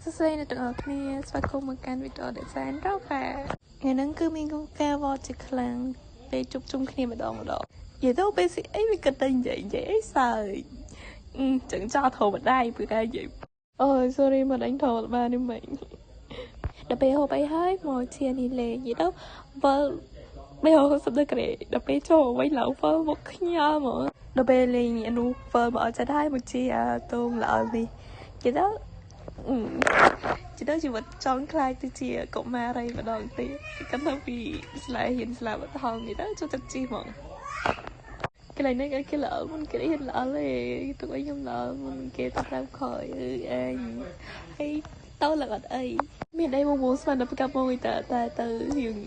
សួស្តីអ្នកទាំងអស់គ្នាស្វាគមន៍មកកាន់វីដេអូដែលសែនរកថ្ងៃហ្នឹងគឺមានការវត្តជាខ្លាំងពេលជួបជុំគ្នាម្ដងនិយាយទៅពេលស៊ីអីវាគិតតែនិយាយអីសើចចឹងចោលធំម្ដាយពីតែនិយាយអូយ sorry មកđánhធំបាននេះមិញដល់ពេលហូបអីហើយមកឈានេះលេងនិយាយទៅវិលពេលហូបសំដៅក្រេដល់ពេលចូលវិញឡើងវិលមកខ្ញាល់មកដល់ពេលលេងអានោះវិលមកអត់ចិត្តហើយមកជាតូងល្អនេះនិយាយទៅជីវិតចង់ខ្លាចទៅជាកុមារីម្ដងទៀតកាន់ទៅពីស្លាយហ៊ានស្លាប់ថងនេះទៅចូលចិត្តជីហ្មងកន្លែងនេះគេល្អមិនគេហ៊ានល្អទេទៅឲ្យខ្ញុំល្អមិនគេទៅតាមខ້ອຍឯងហើយទៅឡើងអត់អីមានអីមកស្មានដល់ប្រកាប់មកតែទៅយើង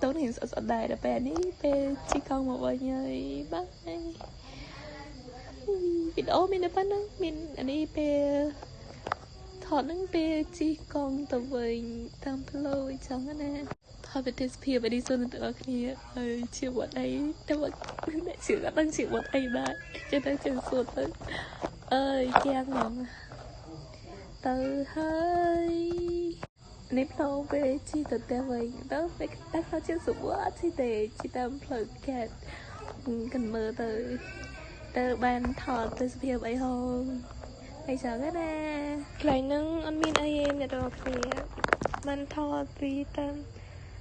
ទៅនេះស្អត់ដែរដល់ពេលនេះពេលជីកង់មកវិញហើយបាយវីដេអូមានតែប៉ុណ្្នឹងមានអានេះពេលថតនឹងពេលជីកង់ទៅវិញតាមផ្លូវអញ្ចឹងណាថតវិទ្យាស្ភាពនេះសូនទាំងអស់គ្នាហើយជាវត្តអីតែវត្តអ្នកជឿអត់ដឹងជាវត្តអីដែរចេះតែជឿសួរទៅអើយគាំងហ្មងទៅហើយនេះផ្លូវពេលជីទៅតែវិញទៅពេលតែเขาជឿសួរអត់ជីទេជីតាមផ្លូវកែតគិនមើលទៅបានថតទស្សនភាពអីហងអីចឹងណាកន្លែងហ្នឹងអត់មានអីទេអ្នកទាំងអស់គ្នាបានថតពីតាម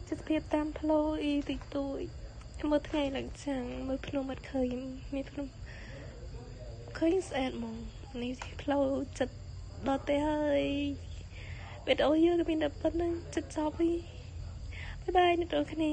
ទស្សនភាពតាមផ្លូវអីតិចតួចមើលថ្ងៃឡើងចឹងមើលភ្នំអត់ឃើញមានភ្នំឃើញស្អាតហ្មងនេះផ្លូវចិត្តដល់ទៅហើយវីដេអូយើងក៏មានតែប៉ុណ្្នឹងចិត្តចប់ហើយបាយបាយអ្នកទាំងអស់គ្នា